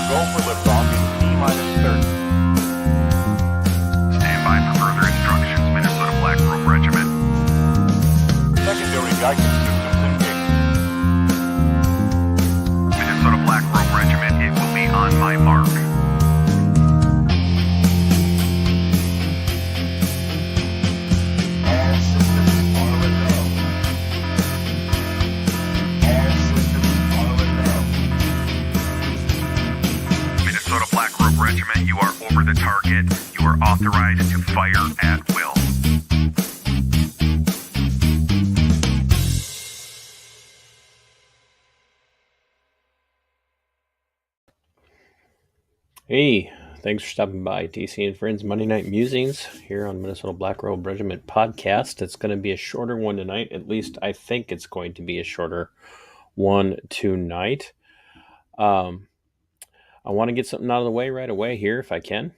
Go for liftoff in T-minus 30. Stand by for further instructions, Minnesota Black Robe Regiment. Secondary guidance systems engaged. Minnesota Black Robe Regiment, it will be on my mark. All systems are a go. All systems are a go. Minnesota Black Robe Regiment, you are over the target. You are authorized to fire at will. Hey, thanks for stopping by, DC and Friends Monday Night Musings here on Minnesota Black Robe Regiment podcast. It's going to be a shorter one tonight. At least I think it's going to be a shorter one tonight. I want to get something out of the way right away here if I can.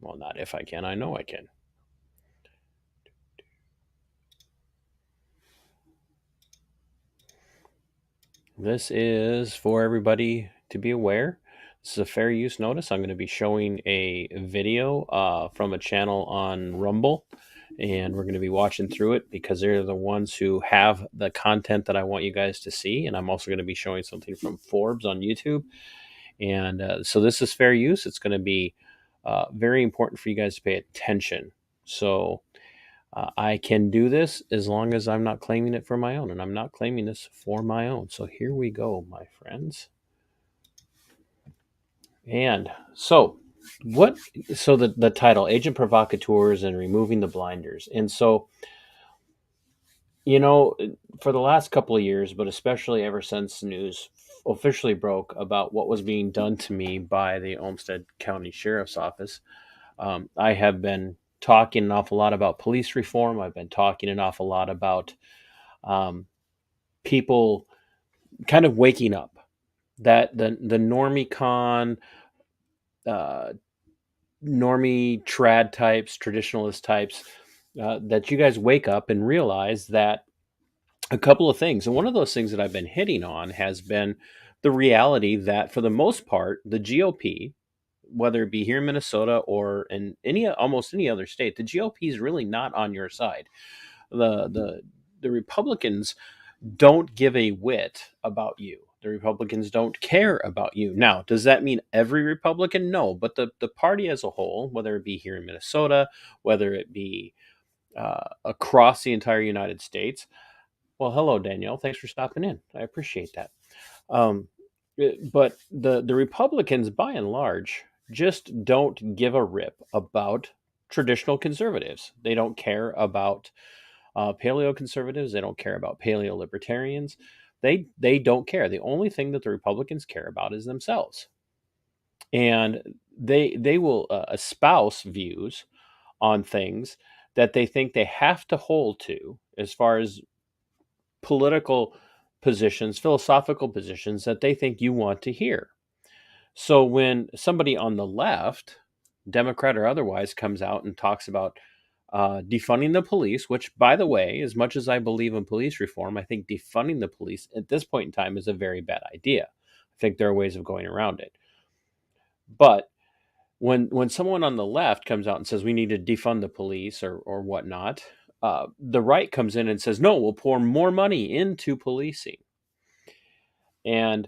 Well, not if I can. I know I can. This is for everybody to be aware. This is a fair use notice. I'm going to be showing a video from a channel on Rumble, and we're going to be watching through it because they're the ones who have the content that I want you guys to see. And I'm also going to be showing something from Forbes on YouTube. And so this is fair use. It's going to be very important for you guys to pay attention. So I can do this as long as I'm not claiming it for my own, and I'm not claiming this for my own. So here we go, my friends. And so the title, Agent Provocateurs and Removing the Blinders. And so, you know, for the last couple of years, but especially ever since the news officially broke about what was being done to me by the Olmsted County Sheriff's Office, I have been talking an awful lot about police reform. I've been talking an awful lot about people kind of waking up, that the normie con, normie trad types, traditionalist types, that you guys wake up and realize that a couple of things. And one of those things that I've been hitting on has been the reality that for the most part, the GOP, whether it be here in Minnesota or in almost any other state, the GOP is really not on your side. The Republicans don't give a whit about you. The Republicans don't care about you. Now, does that mean every Republican? No, but the party as a whole, whether it be here in Minnesota, whether it be across the entire United States. Well, hello, Danielle. Thanks for stopping in. I appreciate that. But the Republicans, by and large, just don't give a rip about traditional conservatives. They don't care about paleo conservatives. They don't care about paleo libertarians. They don't care. The only thing that the Republicans care about is themselves, and they will espouse views on things that they think they have to hold to as far as political positions, philosophical positions that they think you want to hear. So when somebody on the left, Democrat or otherwise, comes out and talks about defunding the police, which, by the way, as much as I believe in police reform, I think defunding the police at this point in time is a very bad idea. I think there are ways of going around it. But when someone on the left comes out and says we need to defund the police or whatnot, the right comes in and says, no, we'll pour more money into policing. And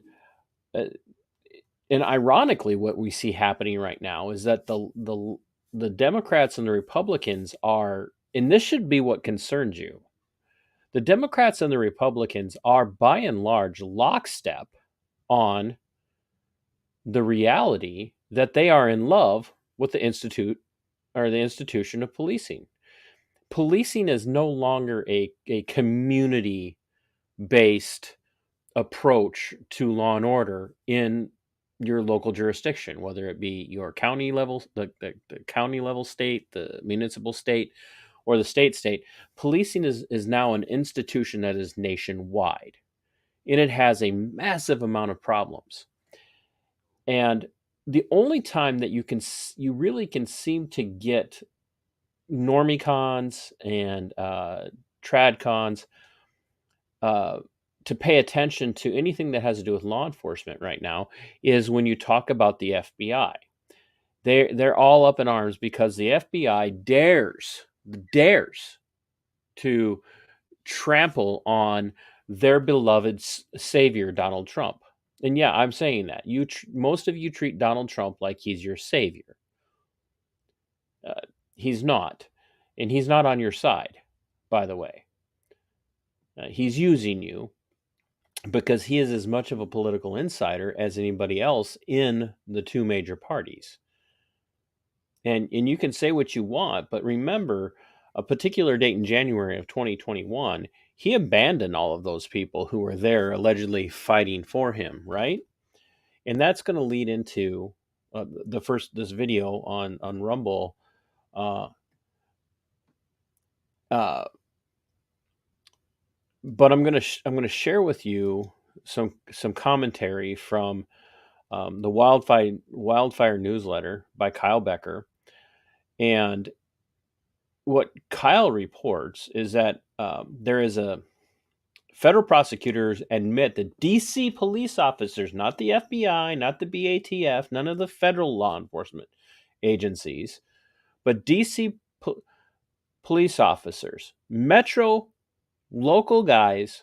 ironically, what we see happening right now is that the Democrats and the Republicans are, and this should be what concerns you, the Democrats and the Republicans are by and large lockstep on the reality that they are in love with the institution of policing. Policing is no longer a community-based approach to law and order in your local jurisdiction, whether it be your county level, the county level state, the municipal state, or the state. Policing is now an institution that is nationwide, and it has a massive amount of problems. And the only time that you really can seem to get normie cons and trad cons to pay attention to anything that has to do with law enforcement right now is when you talk about the FBI. They're all up in arms because the FBI dares to trample on their beloved savior, Donald Trump. And yeah, I'm saying that most of you treat Donald Trump like he's your savior. He's not, and he's not on your side, by the way. He's using you because he is as much of a political insider as anybody else in the two major parties. And you can say what you want, but remember a particular date in January of 2021, he abandoned all of those people who were there allegedly fighting for him, right? And that's going to lead into this video on Rumble. But I'm gonna share with you some commentary from the Wildfire newsletter by Kyle Becker. And what Kyle reports is that there is a federal prosecutors admit that DC police officers, not the FBI, not the BATF, none of the federal law enforcement agencies, but DC police officers, metro local guys,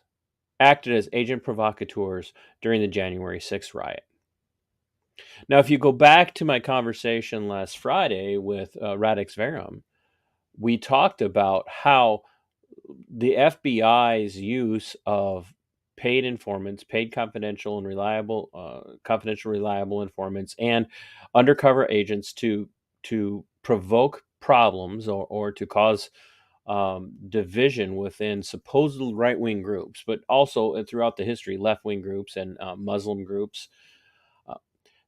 acted as agent provocateurs during the January 6th riot. Now, if you go back to my conversation last Friday with Radix Verum, we talked about how the FBI's use of paid informants, paid confidential, reliable informants, and undercover agents to provoke problems or to cause division within supposed right-wing groups, but also throughout the history, left-wing groups and Muslim groups,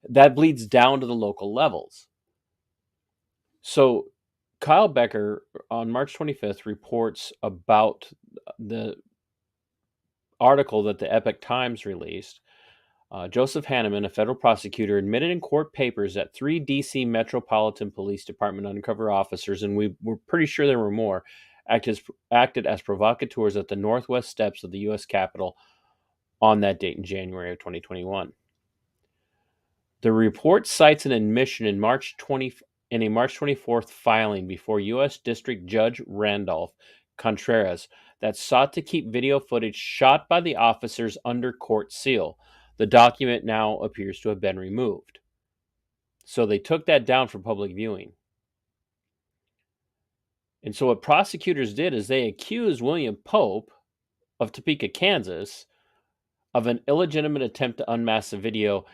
that bleeds down to the local levels. So Kyle Becker on March 25th reports about the article that the Epoch Times released. Joseph Hanneman, a federal prosecutor, admitted in court papers that 3 D.C. Metropolitan Police Department undercover officers, and we're pretty sure there were more, acted as provocateurs at the northwest steps of the U.S. Capitol on that date in January of 2021. The report cites an admission in a March 24th filing before U.S. District Judge Randolph Contreras that sought to keep video footage shot by the officers under court seal. The document now appears to have been removed. So they took that down for public viewing. And so what prosecutors did is they accused William Pope of Topeka, Kansas, of an illegitimate attempt to unmask the video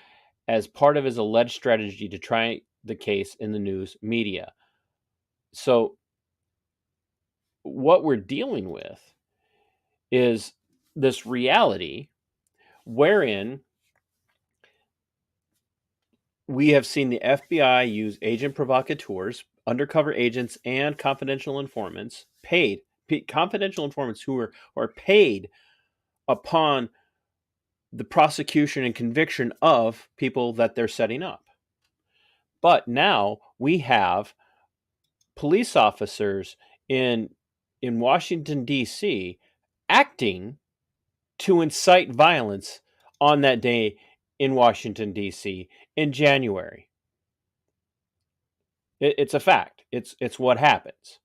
as part of his alleged strategy to try the case in the news media. So what we're dealing with is this reality wherein we have seen the FBI use agent provocateurs, undercover agents, and confidential informants, confidential informants who are paid upon the prosecution and conviction of people that they're setting up. But now we have police officers in Washington, D.C. acting to incite violence on that day in Washington, D.C. in January. It's a fact. It's what happens.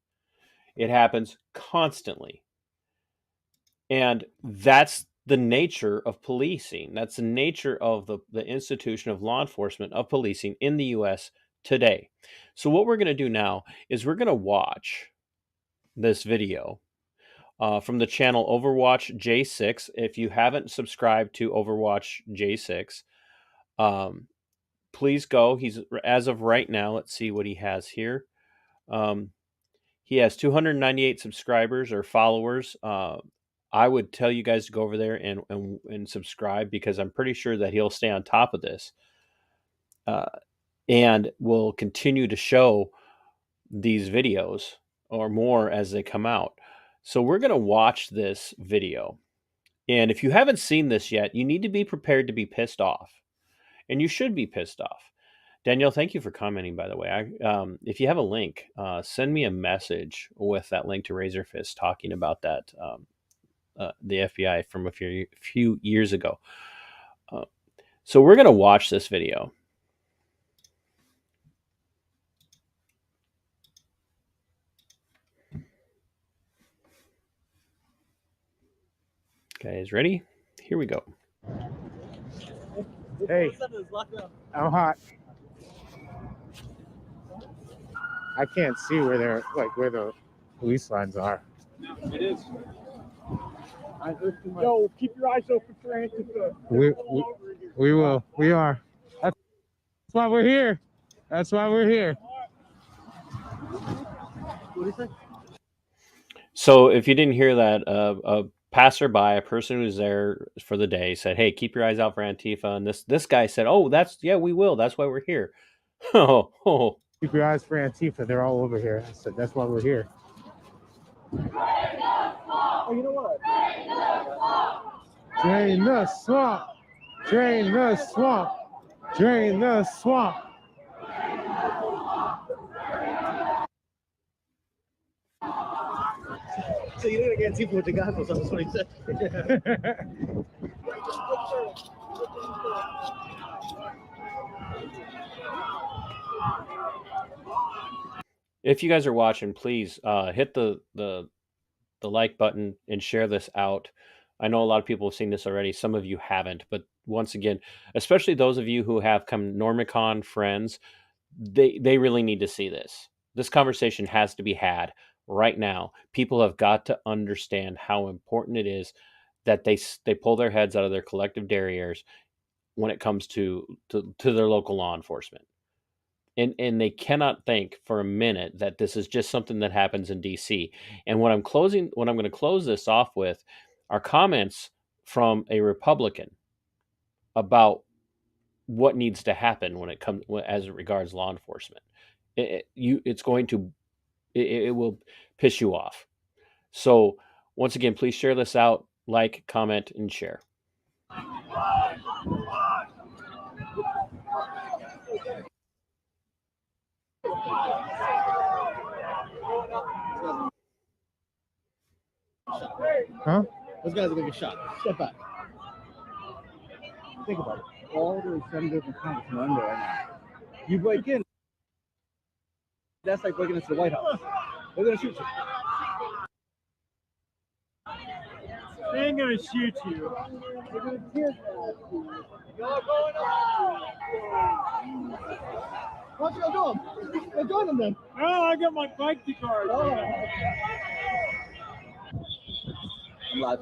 It happens constantly. And that's the nature of policing. That's the nature of the institution of law enforcement, of policing in the U.S. today. So what we're going to do now is we're going to watch this video from the channel Overwatch J6. If you haven't subscribed to Overwatch J6, please go. He's, as of right now, let's see what he has here. He has 298 subscribers or followers. I would tell you guys to go over there and subscribe, because I'm pretty sure that he'll stay on top of this and will continue to show these videos or more as they come out. So we're going to watch this video. And if you haven't seen this yet, you need to be prepared to be pissed off. And you should be pissed off. Danielle, thank you for commenting, by the way. If you have a link, send me a message with that link to Razorfist talking about that the FBI from a few years ago. So we're going to watch this video. Guys, ready? Here we go. Hey, I'm hot. I can't see where the police lines are. It is. Yo, keep your eyes open for Antifa. We will. We are. That's why we're here. That's why we're here. So if you didn't hear that, a passerby, a person who's there for the day, said, "Hey, keep your eyes out for Antifa." And this guy said, "Oh, we will. That's why we're here." Oh. Keep your eyes for Antifa. They're all over here. I said that's why we're here. Oh, you know what? Drain the swamp. Drain the swamp. Drain the swamp. So you're gonna get people with the goggles on, that's what he said. If you guys are watching, please hit the like button and share this out. I know a lot of people have seen this already. Some of you haven't, but once again, especially those of you who have come Normicon friends, they really need to see this. This conversation has to be had right now. People have got to understand how important it is that they pull their heads out of their collective derrieres when it comes to their local law enforcement. And they cannot think for a minute that this is just something that happens in DC. And what I'm going to close this off with are comments from a Republican about what needs to happen when it comes as it regards law enforcement. It will piss you off. So once again, please share this out, like, comment, and share. Huh? Those guys are gonna get shot. Step back. Think about it. All the senators and congressmen are under right now. You break in, that's like breaking into the White House. They're gonna shoot you. They ain't gonna shoot you. They're gonna tear gas you. Why don't you go do them? Go join them then. Oh, I got my bike card. I'm live.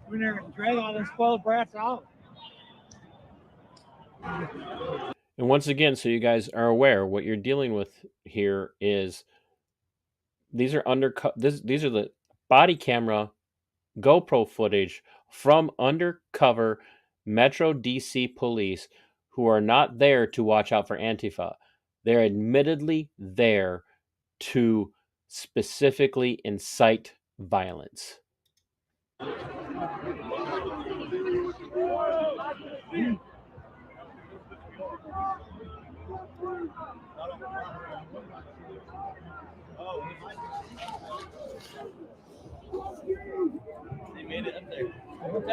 We're never gonna drag all those spoiled brats out. And once again, so you guys are aware, what you're dealing with here is these are these are the body camera GoPro footage from undercover Metro DC police who are not there to watch out for Antifa. They're admittedly there to specifically incite violence. They made it up there. Pelosi,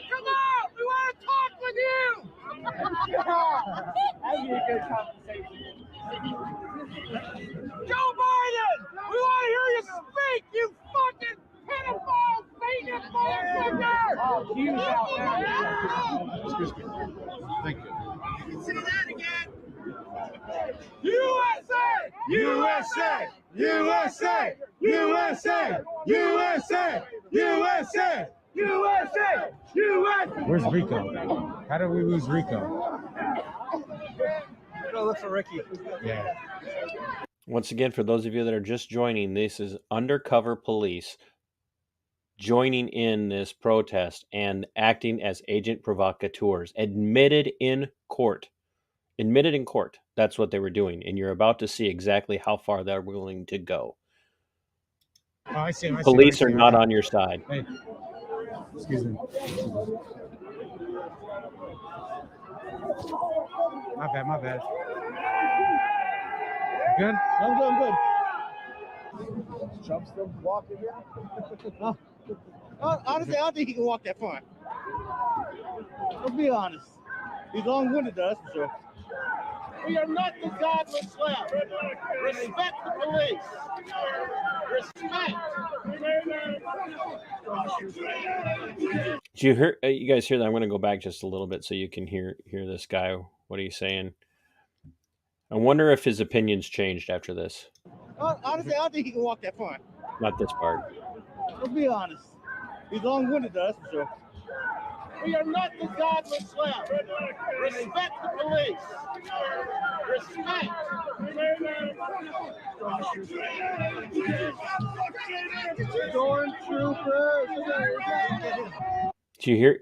come out! We want to talk with you! That'd be a good conversation. Joe Biden! We want to hear you speak, you fucking pedophile, Satanist motherfucker! Oh, huge out there. Excuse me. Thank you. You can say that again! USA! USA! USA! USA! USA! USA! USA! USA! Where's Rico? How did we lose Rico? Go look for Ricky. Yeah. Once again, for those of you that are just joining, this is undercover police joining in this protest and acting as agent provocateurs, admitted in court. Admitted in court. That's what they were doing. And you're about to see exactly how far they're willing to go. Oh, I see him. I see him, I Police see are him. not Okay. on your side. Hey, excuse me. My bad, my bad. Good? I'm good. Trump's still walking here? Honestly, I don't think he can walk that far. Let's be honest. He's long-winded, though, that's for sure. We are not the godless left. Respect the police. Respect. Did you hear? You guys hear that? I'm going to go back just a little bit so you can hear this guy. What are you saying? I wonder if his opinions changed after this. Honestly, I don't think he can walk that far. Not this part. Let's be honest. He's long-winded, though, that's for sure. We are not the godless left. Respect the police. Respect. Do you hear?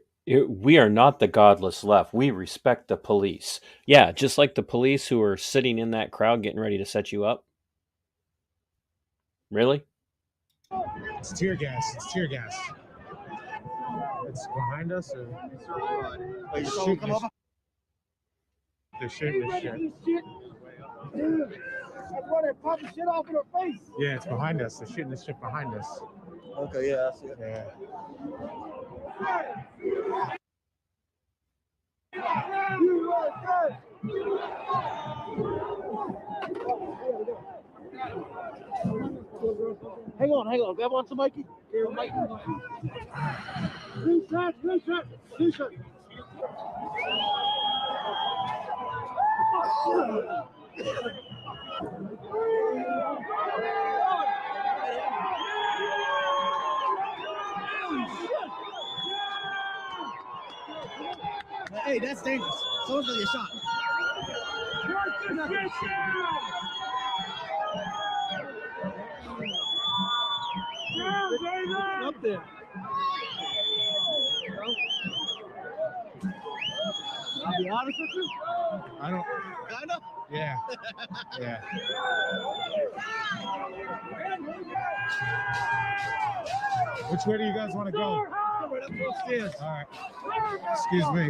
We are not the godless left. We respect the police. Yeah, just like the police who are sitting in that crowd getting ready to set you up. Really? It's tear gas. It's tear gas. It's behind us, or Are you shooting come over? they're shooting this shit. That's why they're popping shit off in her face. Yeah, it's behind us. They're shooting this shit behind us. Okay, yeah, I see it. Yeah. Hang on. Grab on to Mikey. Two shots. Hey, that's dangerous. Someone's gonna get shot. Up there. I'll be honest with you. I don't. Kinda. Yeah. Yeah. Which way do you guys want to go? Right up those stairs. All right. Excuse me.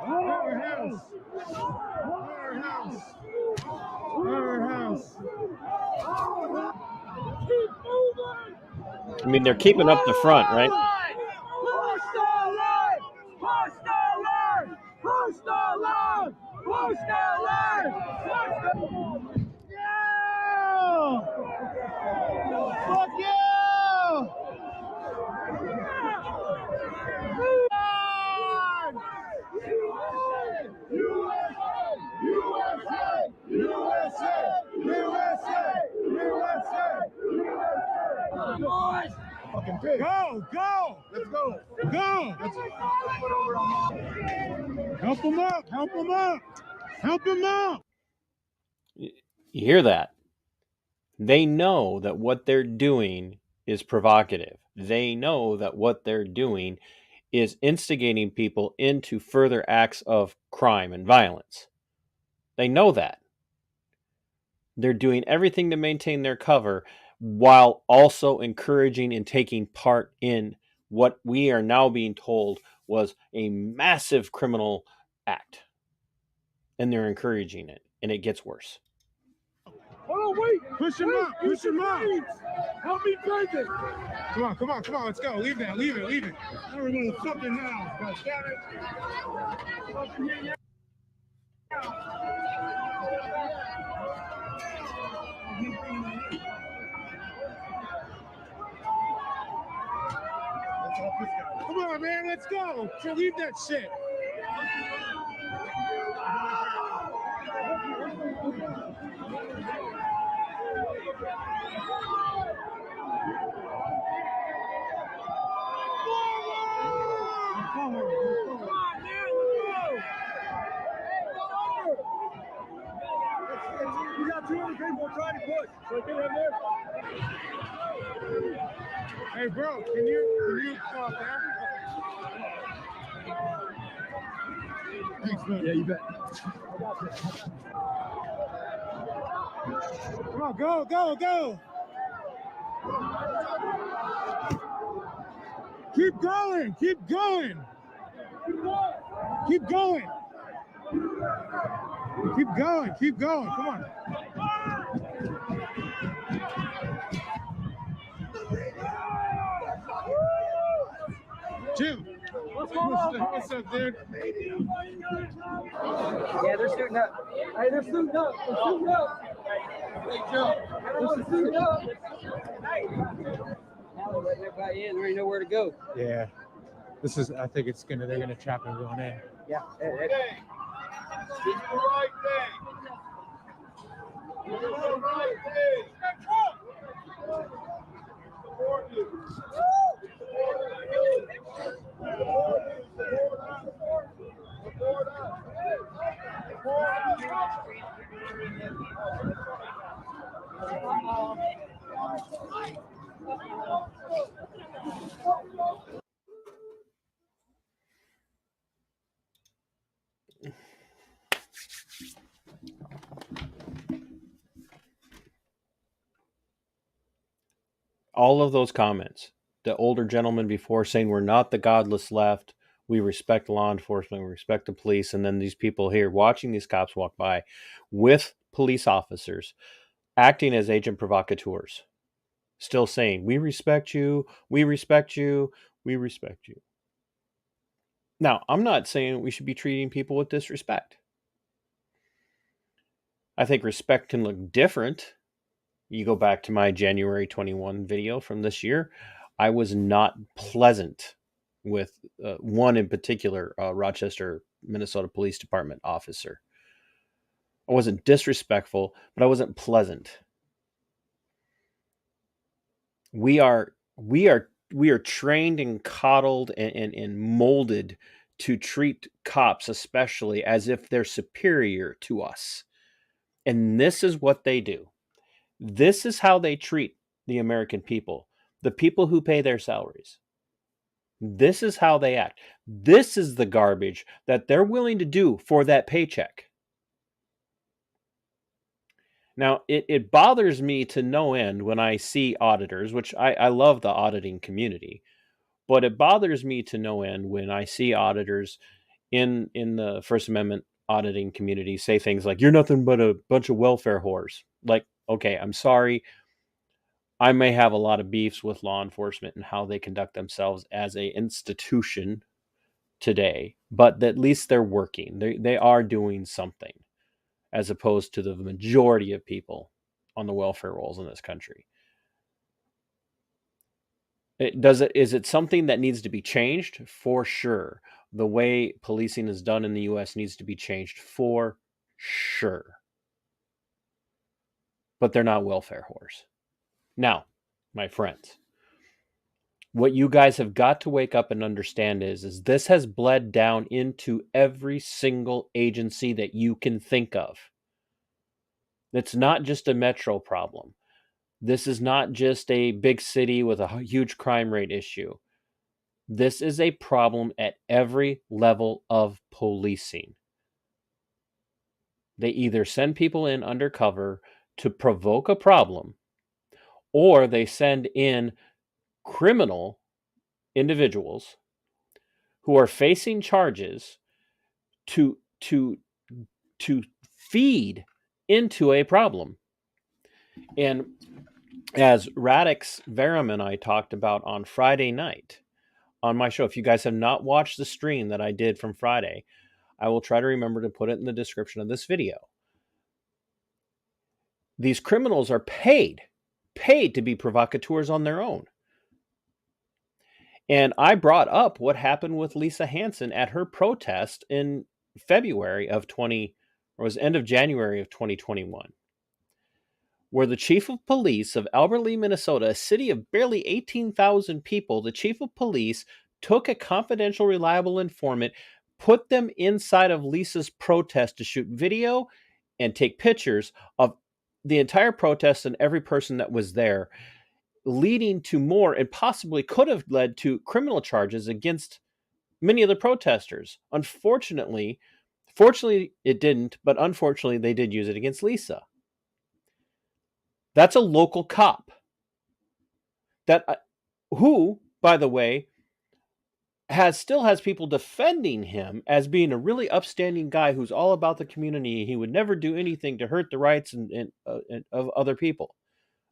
Powerhouse. I mean, they're keeping up the front, right? Fuck you! Fucking pig. Go! Let's go. Go! Help him up! Help him up! You hear that? They know that what they're doing is provocative. They know that what they're doing is instigating people into further acts of crime and violence. They know that. They're doing everything to maintain their cover while also encouraging and taking part in what we are now being told was a massive criminal act. And they're encouraging it, and it gets worse. Hold on, wait. Push him up! Help me bend it. Come on, let's go. Leave it. I remember the fucking house, but damn it. Come on, man, let's go. So leave that shit. We got 200 people trying to push. So get in there. Hey, bro, can you go up there? Thanks, man. Yeah, you bet. Come on, go, go, go. Keep going, keep going. Keep going. Keep going, keep going. Come on. Jim, what's up, dude? Yeah, they're shooting up. Hey, they're shooting up. They're shooting up. Hey, Joe. Everyone's shooting up. Hey. Now they're letting everybody in. There ain't nowhere to go. Yeah. This is, I think they're gonna trap everyone in. Yeah. It's the right thing. It's the right thing. Support you. Support us. All of those comments, the older gentleman before saying we're not the godless left, we respect law enforcement, we respect the police, and then these people here watching these cops walk by with police officers acting as agent provocateurs, still saying, we respect you, we respect you, we respect you. Now, I'm not saying we should be treating people with disrespect. I think respect can look different. You go back to my January 21 video from this year, I was not pleasant with one in particular, Rochester, Minnesota Police Department officer. I wasn't disrespectful, but I wasn't pleasant. We are trained and coddled and molded to treat cops, especially, as if they're superior to us. And this is what they do. This is how they treat the American people, the people who pay their salaries. This is how they act. This is the garbage that they're willing to do for that paycheck. Now, it bothers me to no end when I see auditors, which I love the auditing community, but it bothers me to no end when I see auditors in the First Amendment auditing community say things like, you're nothing but a bunch of welfare whores. Like, okay, I'm sorry. I may have a lot of beefs with law enforcement and how they conduct themselves as an institution today, but at least they're working. They are doing something, as opposed to the majority of people on the welfare rolls in this country. Is it something that needs to be changed? For sure. The way policing is done in the U.S. needs to be changed, for sure. But they're not welfare whores. Now, my friends, what you guys have got to wake up and understand is this has bled down into every single agency that you can think of. It's not just a metro problem. This is not just a big city with a huge crime rate issue. This is a problem at every level of policing. They either send people in undercover to provoke a problem, or they send in criminal individuals who are facing charges to feed into a problem. And as Radix Verum and I talked about on Friday night on my show, if you guys have not watched the stream that I did from Friday, I will try to remember to put it in the description of this video. These criminals are paid to be provocateurs on their own. And I brought up what happened with Lisa Hansen at her protest in February of end of January of 2021, where the chief of police of Albert Lea, Minnesota, a city of barely 18,000 people, the chief of police took a confidential, reliable informant, put them inside of Lisa's protest to shoot video and take pictures of the entire protest and every person that was there, leading to more and possibly could have led to criminal charges against many of the protesters. Fortunately, it didn't, but unfortunately, they did use it against Lisa. That's a local cop. That who, by the way, still has people defending him as being a really upstanding guy who's all about the community. He would never do anything to hurt the rights of other people.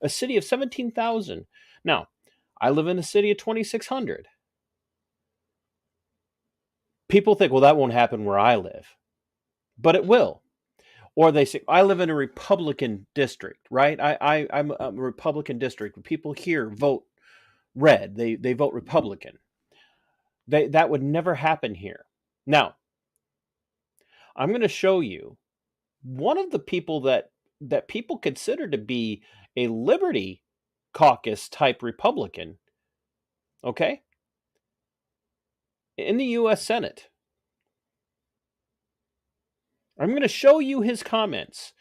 A city of 17,000. Now, I live in a city of 2,600. People think, well, that won't happen where I live, but it will. Or they say, I live in a Republican district, right? I'm a Republican district. People here vote red. They vote Republican. That would never happen here. Now, I'm going to show you one of the people that people consider to be a Liberty Caucus type Republican, okay, in the U.S. Senate. I'm going to show you his comments,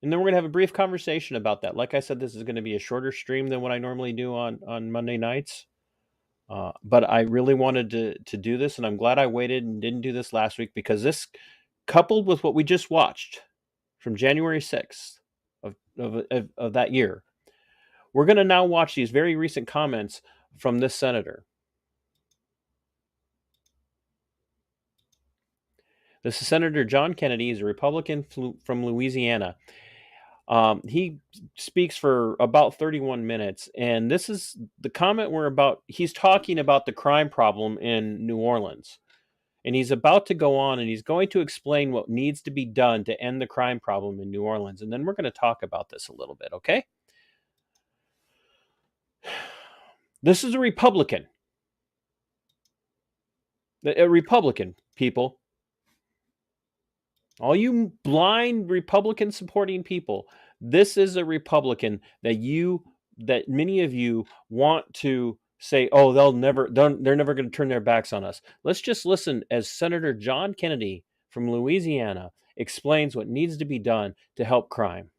and then we're going to have a brief conversation about that. Like I said, this is going to be a shorter stream than what I normally do on Monday nights. But I really wanted to do this, and I'm glad I waited and didn't do this last week, because this, coupled with what we just watched from January 6th of that year, we're going to now watch these very recent comments from this senator. This is Senator John Kennedy. He's a Republican from Louisiana. He speaks for about 31 minutes, and this is the comment he's talking about the crime problem in New Orleans. And he's about to go on, and he's going to explain what needs to be done to end the crime problem in New Orleans. And then we're going to talk about this a little bit, okay? This is a Republican. A Republican, people. All you blind Republican supporting people, this is a Republican that many of you want to say, oh, they're never going to turn their backs on us. Let's just listen as Senator John Kennedy from Louisiana explains what needs to be done to help crime.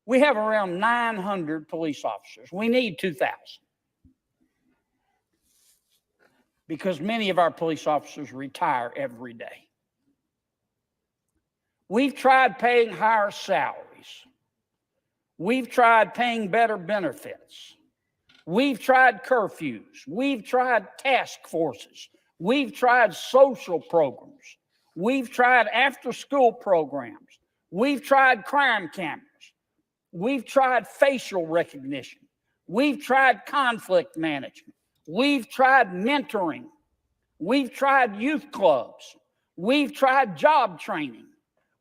We have around 900 police officers. We need 2,000. Because many of our police officers retire every day. We've tried paying higher salaries. We've tried paying better benefits. We've tried curfews. We've tried task forces. We've tried social programs. We've tried after-school programs. We've tried crime cameras. We've tried facial recognition. We've tried conflict management. We've tried mentoring. We've tried youth clubs. We've tried job training.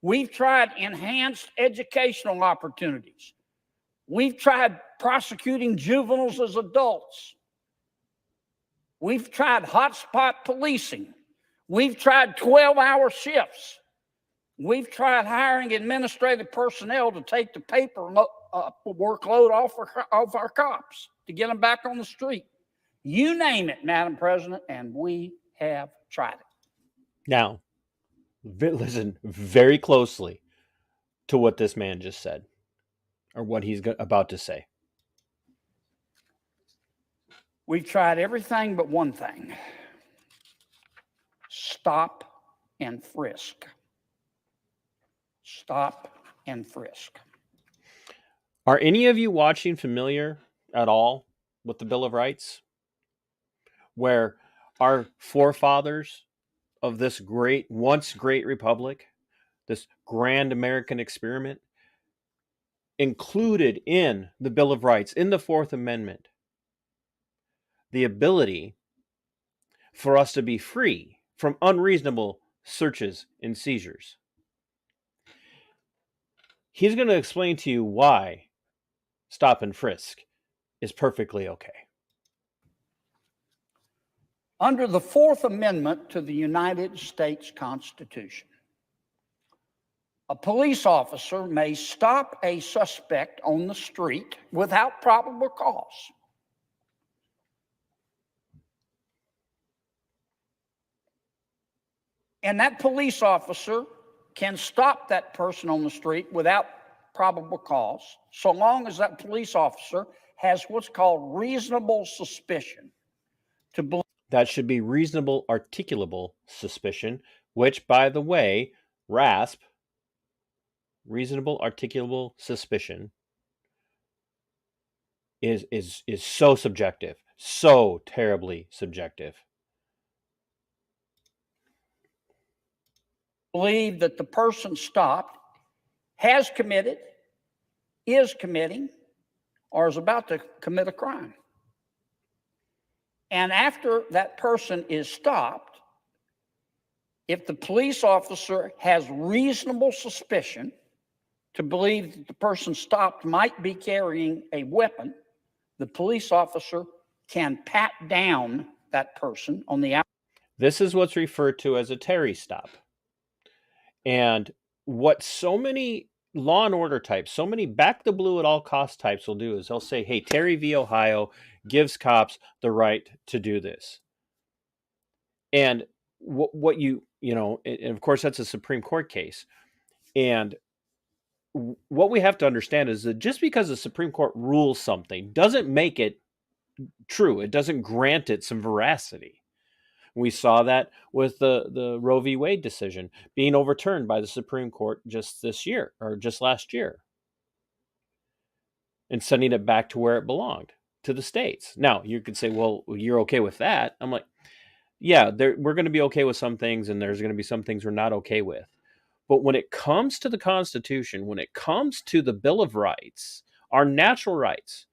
We've tried enhanced educational opportunities. We've tried prosecuting juveniles as adults. We've tried hotspot policing. We've tried 12-hour shifts. We've tried hiring administrative personnel to take the paper workload off our cops to get them back on the street. You name it, Madam President, and we have tried it. Now, listen very closely to what this man just said, or what he's about to say. We've tried everything but one thing. Stop and frisk. Stop and frisk. Are any of you watching familiar at all with the Bill of Rights, where our forefathers of this once great republic, this grand American experiment, included in the Bill of Rights, in the Fourth Amendment, the ability for us to be free from unreasonable searches and seizures? He's going to explain to you why stop and frisk is perfectly okay. Under the Fourth Amendment to the United States Constitution, a police officer may stop a suspect on the street without probable cause. And that police officer can stop that person on the street without probable cause, so long as that police officer has what's called reasonable suspicion to believe. That should be reasonable articulable suspicion, which, by the way, RASP reasonable articulable suspicion is so subjective, so terribly subjective. Believe that the person stopped has committed, is committing, or is about to commit a crime. And after that person is stopped, if the police officer has reasonable suspicion to believe that the person stopped might be carrying a weapon, the police officer can pat down that person on the outside. This is what's referred to as a Terry stop. And what so many law and order types, so many back the blue at all cost types will do is they'll say, hey, Terry v. Ohio gives cops the right to do this. And what you know, and of course that's a Supreme Court case. And what we have to understand is that just because the Supreme Court rules something doesn't make it true. It doesn't grant it some veracity. We saw that with the Roe v. Wade decision being overturned by the Supreme Court just this year or just last year and sending it back to where it belonged, to the states. Now, you could say, well, you're okay with that. I'm like, yeah, we're going to be okay with some things and there's going to be some things we're not okay with. But when it comes to the Constitution, when it comes to the Bill of Rights, our natural rights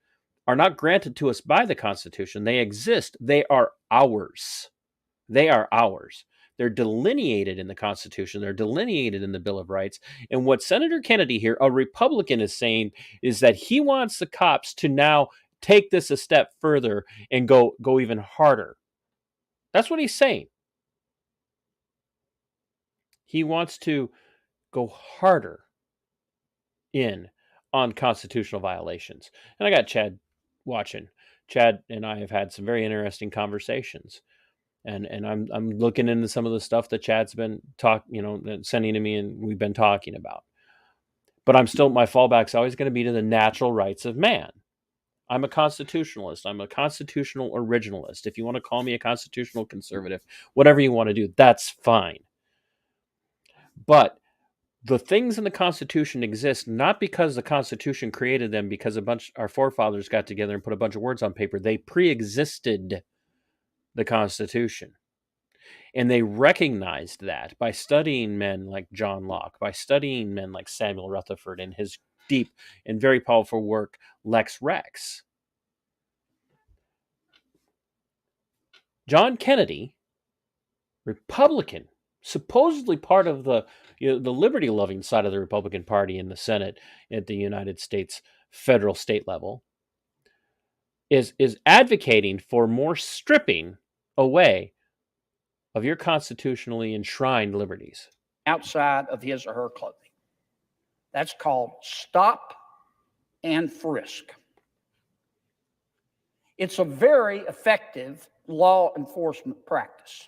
are not granted to us by the Constitution. They exist. They are ours. They are ours. They're delineated in the Constitution. They're delineated in the Bill of Rights. And what Senator Kennedy here, a Republican, is saying is that he wants the cops to now take this a step further and go even harder. That's what he's saying. He wants to go harder in on constitutional violations. And I got Chad watching. Chad and I have had some very interesting conversations. And I'm looking into some of the stuff that Chad's been sending to me and we've been talking about. But my fallback's always going to be to the natural rights of man. I'm a constitutionalist. I'm a constitutional originalist. If you want to call me a constitutional conservative, whatever you want to do, that's fine. But the things in the Constitution exist not because the Constitution created them, because our forefathers got together and put a bunch of words on paper. They pre-existed the Constitution. And they recognized that by studying men like John Locke, by studying men like Samuel Rutherford and his deep and very powerful work, Lex Rex. John Kennedy, Republican, supposedly part of the liberty-loving side of the Republican Party in the Senate at the United States federal state level, is advocating for more stripping away of your constitutionally enshrined liberties. Outside of his or her clothing. That's called stop and frisk. It's a very effective law enforcement practice.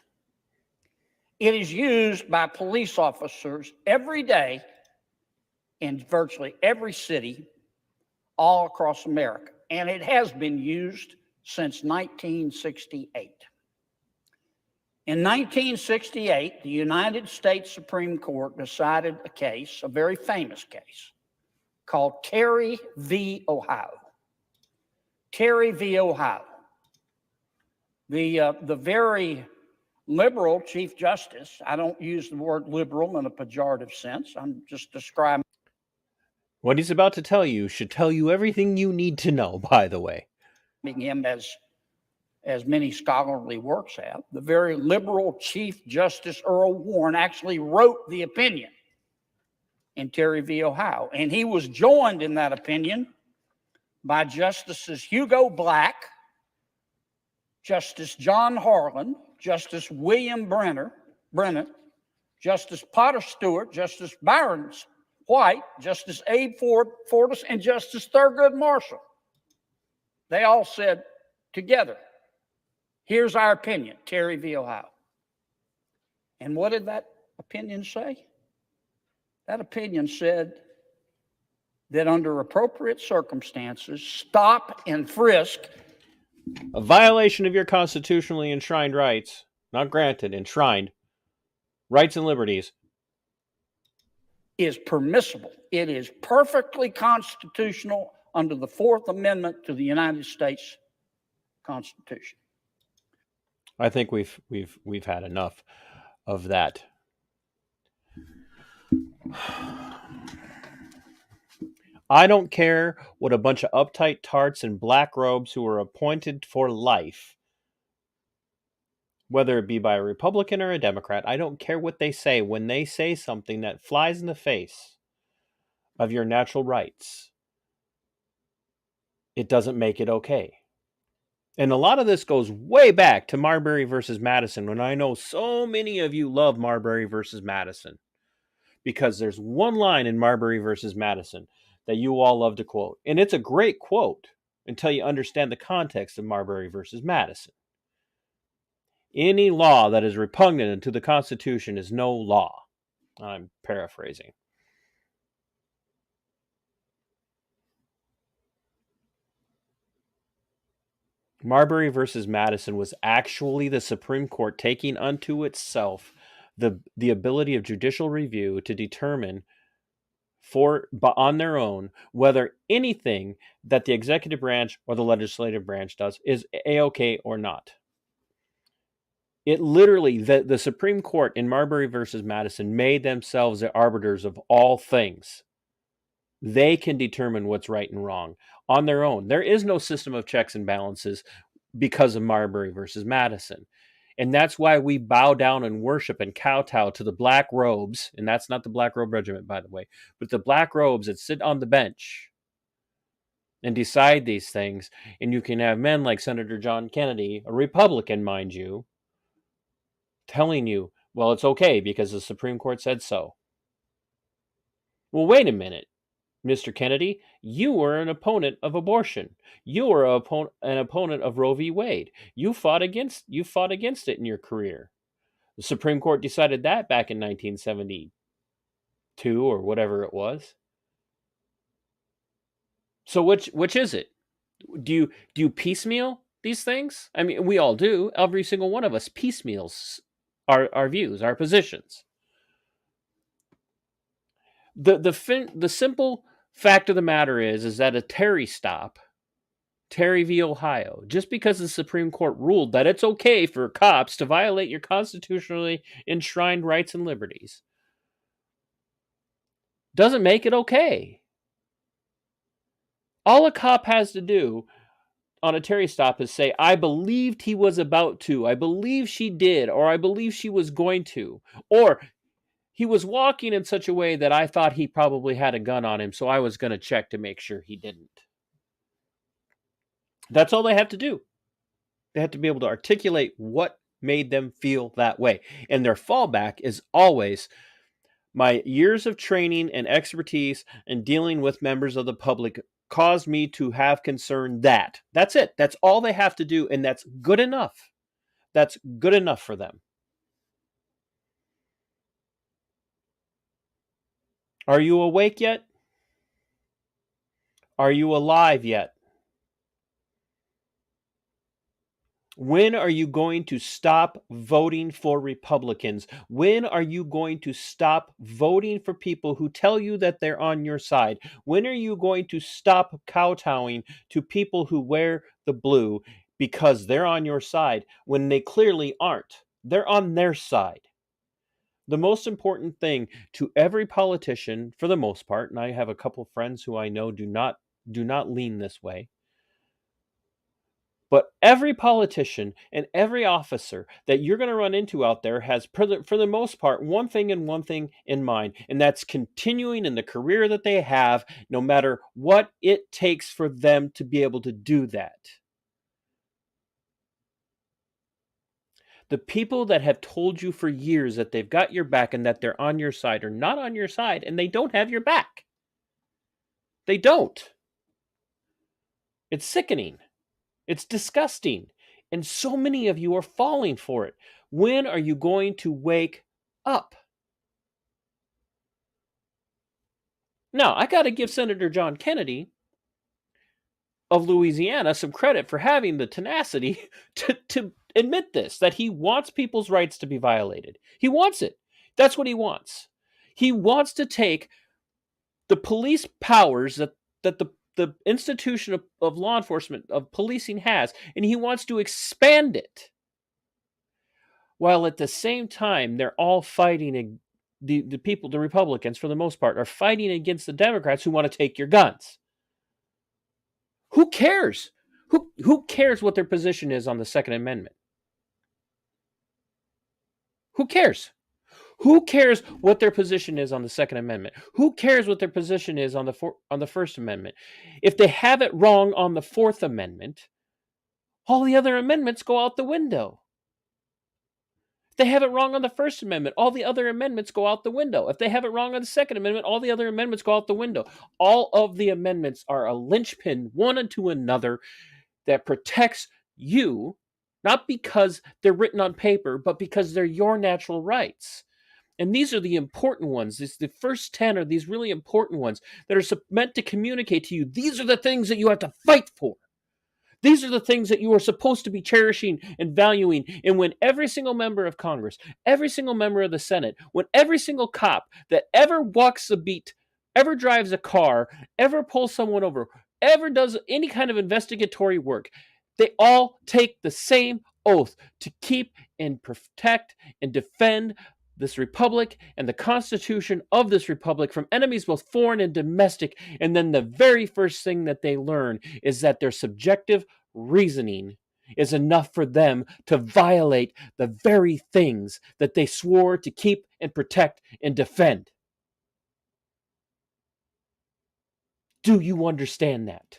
It is used by police officers every day in virtually every city all across America. And it has been used since 1968. In 1968, the United States Supreme Court decided a case, a very famous case, called Terry v. Ohio. Terry v. Ohio. The very liberal Chief Justice, I don't use the word liberal in a pejorative sense, I'm just describing. What he's about to tell you should tell you everything you need to know, by the way. Him as many scholarly works have, the very liberal Chief Justice Earl Warren actually wrote the opinion in Terry v. Ohio. And he was joined in that opinion by Justices Hugo Black, Justice John Harlan, Justice William Brennan, Justice Potter Stewart, Justice Byron White, Justice Abe Fortas, and Justice Thurgood Marshall. They all said together, here's our opinion, Terry v. Ohio. And what did that opinion say? That opinion said that under appropriate circumstances, stop and frisk. A violation of your constitutionally enshrined rights, not granted, enshrined, rights and liberties, is permissible. It is perfectly constitutional under the Fourth Amendment to the United States Constitution. I think we've had enough of that. I don't care what a bunch of uptight tarts in black robes who are appointed for life, whether it be by a Republican or a Democrat, I don't care what they say. When they say something that flies in the face of your natural rights, it doesn't make it okay. And a lot of this goes way back to Marbury versus Madison, when I know so many of you love Marbury versus Madison, because there's one line in Marbury versus Madison that you all love to quote. And it's a great quote until you understand the context of Marbury versus Madison. Any law that is repugnant to the Constitution is no law. I'm paraphrasing. Marbury versus Madison was actually the Supreme Court taking unto itself the ability of judicial review to determine on their own whether anything that the executive branch or the legislative branch does is A-OK or not. It literally, the Supreme Court in Marbury versus Madison made themselves the arbiters of all things. They can determine what's right and wrong on their own. There is no system of checks and balances because of Marbury versus Madison. And that's why we bow down and worship and kowtow to the black robes. And that's not the Black Robe Regiment, by the way, but the black robes that sit on the bench and decide these things. And you can have men like Senator John Kennedy, a Republican, mind you, telling you, well, it's okay because the Supreme Court said so. Well, wait a minute, Mr. Kennedy, you were an opponent of abortion. You were an opponent of Roe v. Wade. You fought against it in your career. The Supreme Court decided that back in 1972 or whatever it was. So which is it? Do you piecemeal these things? I mean, we all do. Every single one of us piecemeals our views, our positions. The simple fact of the matter is that a Terry stop, Terry v. Ohio, just because the Supreme Court ruled that it's okay for cops to violate your constitutionally enshrined rights and liberties, doesn't make it okay. All a cop has to do on a Terry stop is say, I believed he was about to, I believe she did, or I believe she was going to, or he was walking in such a way that I thought he probably had a gun on him, so I was going to check to make sure he didn't. That's all they have to do. They have to be able to articulate what made them feel that way. And their fallback is always, my years of training and expertise in dealing with members of the public caused me to have concern that. That's it. That's all they have to do, and that's good enough. That's good enough for them. Are you awake yet? Are you alive yet? When are you going to stop voting for Republicans? When are you going to stop voting for people who tell you that they're on your side? When are you going to stop kowtowing to people who wear the blue because they're on your side when they clearly aren't? They're on their side. The most important thing to every politician, for the most part, and I have a couple friends who I know do not lean this way, but every politician and every officer that you're going to run into out there has, for the most part, one thing and one thing in mind, and that's continuing in the career that they have, no matter what it takes for them to be able to do that. The people that have told you for years that they've got your back and that they're on your side are not on your side, and they don't have your back. They don't. It's sickening. It's disgusting. And so many of you are falling for it. When are you going to wake up? Now, I got to give Senator John Kennedy of Louisiana some credit for having the tenacity to admit this, that he wants people's rights to be violated. He wants it. That's what he wants. He wants to take the police powers that the institution of law enforcement, of policing has, and he wants to expand it. While at the same time, they're all fighting, the people, the Republicans, for the most part, are fighting against the Democrats who want to take your guns. Who cares? Who cares what their position is on the Second Amendment? Who cares? Who cares what their position is on the Second Amendment? Who cares what their position is on the First Amendment? If they have it wrong on the Fourth Amendment, all the other amendments go out the window. If they have it wrong on the First Amendment, all the other amendments go out the window. If they have it wrong on the Second Amendment, all the other amendments go out the window. All of the amendments are a linchpin, one unto another, that protects you, not because they're written on paper, but because they're your natural rights. And these are the important ones. The first 10 are these really important ones that are meant to communicate to you. These are the things that you have to fight for. These are the things that you are supposed to be cherishing and valuing. And when every single member of Congress, every single member of the Senate, when every single cop that ever walks a beat, ever drives a car, ever pulls someone over, ever does any kind of investigatory work, they all take the same oath to keep and protect and defend this republic and the Constitution of this republic from enemies both foreign and domestic. And then the very first thing that they learn is that their subjective reasoning is enough for them to violate the very things that they swore to keep and protect and defend. Do you understand that?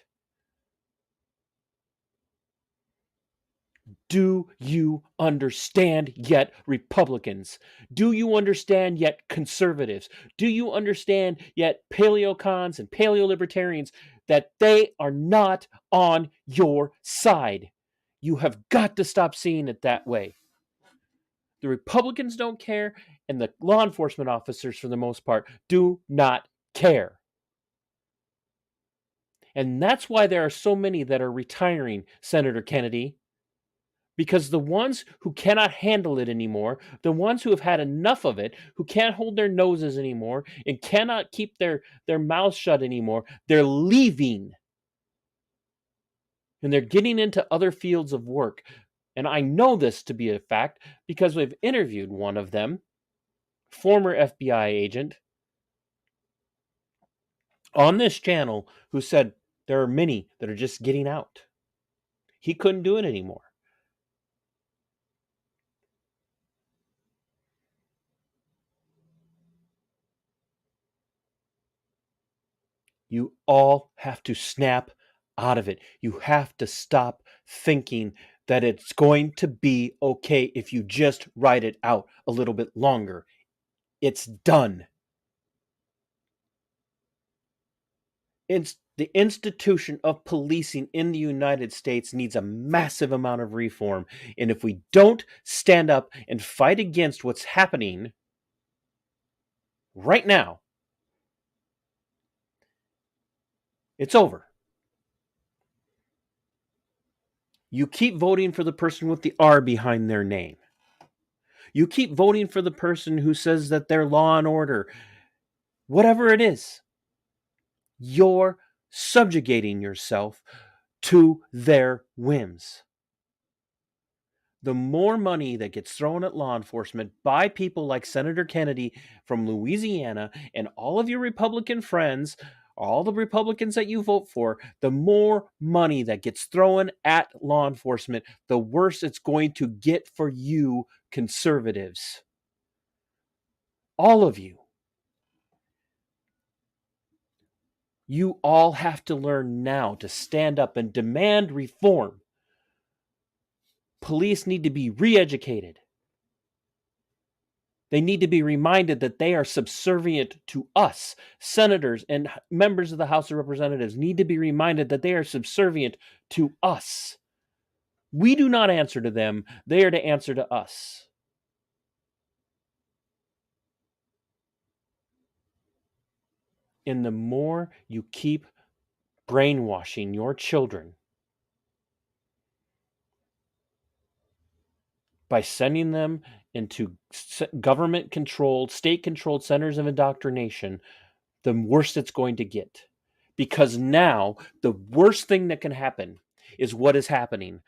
Do you understand yet, Republicans? Do you understand yet, conservatives? Do you understand yet, paleocons and paleolibertarians, that they are not on your side? You have got to stop seeing it that way. The Republicans don't care, and the law enforcement officers, for the most part, do not care. And that's why there are so many that are retiring, Senator Kennedy. Because the ones who cannot handle it anymore, the ones who have had enough of it, who can't hold their noses anymore, and cannot keep their mouths shut anymore, they're leaving. And they're getting into other fields of work. And I know this to be a fact because we've interviewed one of them, former FBI agent, on this channel, who said there are many that are just getting out. He couldn't do it anymore. You all have to snap out of it. You have to stop thinking that it's going to be okay if you just ride it out a little bit longer. It's done. The institution of policing in the United States needs a massive amount of reform. And if we don't stand up and fight against what's happening right now, it's over. You keep voting for the person with the R behind their name. You keep voting for the person who says that they're law and order. Whatever it is, you're subjugating yourself to their whims. The more money that gets thrown at law enforcement by people like Senator Kennedy from Louisiana and all of your Republican friends, all the Republicans that you vote for, the more money that gets thrown at law enforcement, the worse it's going to get for you, conservatives. All of you. You all have to learn now to stand up and demand reform. Police need to be re-educated. They need to be reminded that they are subservient to us. Senators and members of the House of Representatives need to be reminded that they are subservient to us. We do not answer to them. They are to answer to us. And the more you keep brainwashing your children by sending them into government-controlled, state-controlled centers of indoctrination, the worse it's going to get. Because now, the worst thing that can happen is what is happening.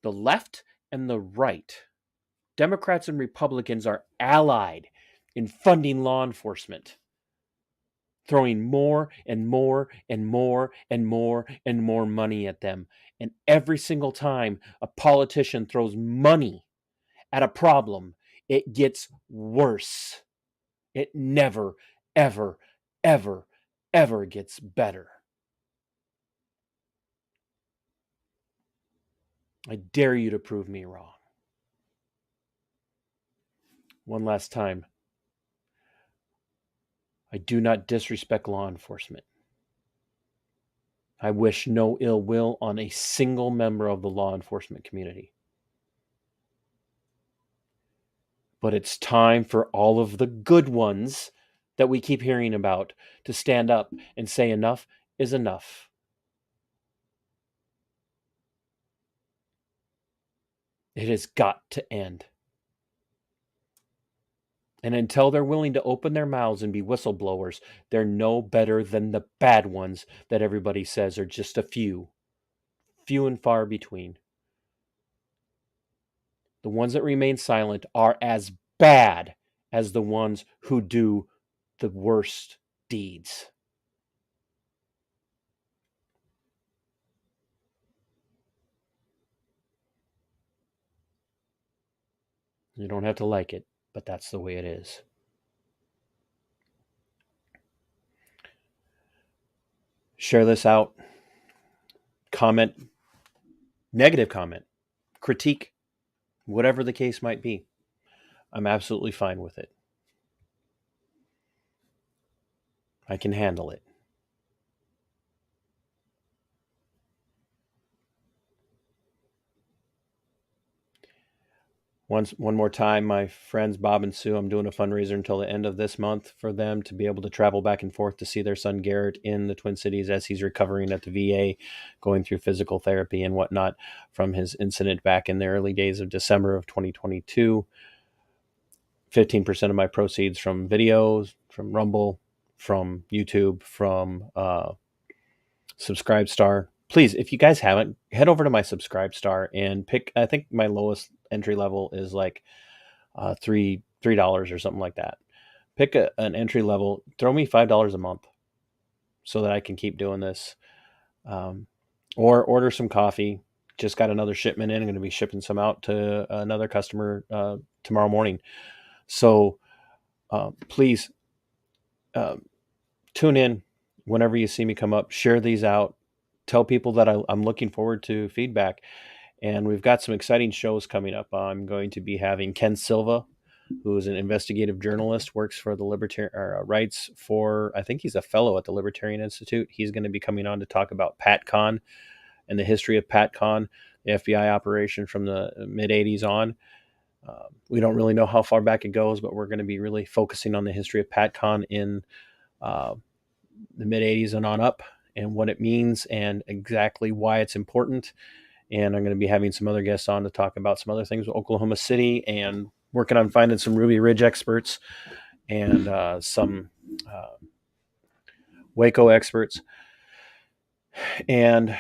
The left and the right, Democrats and Republicans, are allied in funding law enforcement, throwing more and more and more and more and more money at them. And every single time a politician throws money at a problem, it gets worse. It never, ever, ever, ever gets better. I dare you to prove me wrong. One last time. I do not disrespect law enforcement. I wish no ill will on a single member of the law enforcement community. But it's time for all of the good ones that we keep hearing about to stand up and say enough is enough. It has got to end. And until they're willing to open their mouths and be whistleblowers, they're no better than the bad ones that everybody says are just a few and far between. The ones that remain silent are as bad as the ones who do the worst deeds. You don't have to like it, but that's the way it is. Share this out. Comment. Negative comment. Critique. Whatever the case might be. I'm absolutely fine with it. I can handle it. One more time, my friends Bob and Sue, I'm doing a fundraiser until the end of this month for them to be able to travel back and forth to see their son Garrett in the Twin Cities as he's recovering at the VA, going through physical therapy and whatnot from his incident back in the early days of December of 2022. 15% of my proceeds from videos, from Rumble, from YouTube, from Subscribestar. Please, if you guys haven't, head over to my Subscribestar and pick, I think my lowest entry level is like $3 or something like that. Pick an entry level, throw me $5 a month so that I can keep doing this. Or order some coffee. Just got another shipment in. I'm going to be shipping some out to another customer tomorrow morning. So please tune in whenever you see me come up. Share these out. Tell people that I'm looking forward to feedback. And we've got some exciting shows coming up. I'm going to be having Ken Silva, who is an investigative journalist, works for the rights for, I think he's a fellow at the Libertarian Institute. He's going to be coming on to talk about PatCon and the history of PatCon, the FBI operation from the mid-'80s on. We don't really know how far back it goes, but we're going to be really focusing on the history of PatCon in the mid-'80s and on up, and what it means and exactly why it's important. And I'm going to be having some other guests on to talk about some other things with Oklahoma City and working on finding some Ruby Ridge experts and some Waco experts. And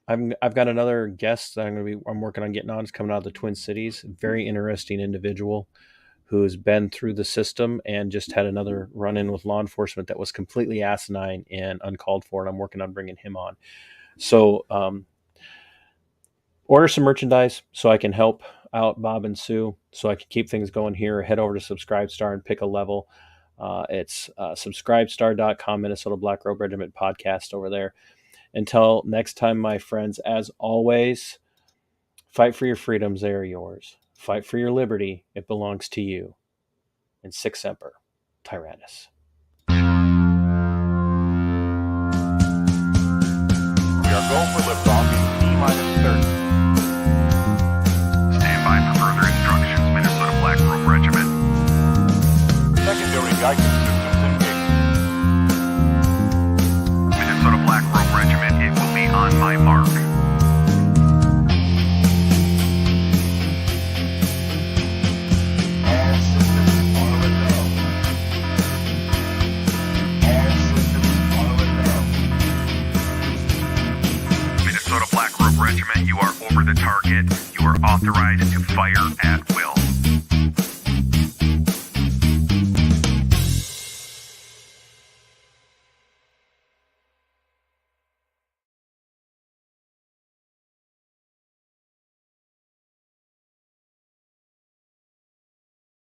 I've got another guest that I'm working on getting on. It's coming out of the Twin Cities. Very interesting individual who's been through the system and just had another run-in with law enforcement that was completely asinine and uncalled for, and I'm working on bringing him on. So order some merchandise so I can help out Bob and Sue, so I can keep things going here. Head over to Subscribestar and pick a level. It's subscribestar.com, Minnesota Black Robe Regiment podcast over there. Until next time, my friends, as always, fight for your freedoms. They are yours. Fight for your liberty. It belongs to you. And Sic Semper Tyrannis. We are go for liftoff in T-minus 30. Stand by for further instructions, Minnesota Black Robe Regiment. Secondary guidance systems engaged. Minnesota Black Robe Regiment, it will be on my mark. target. You are authorized to fire at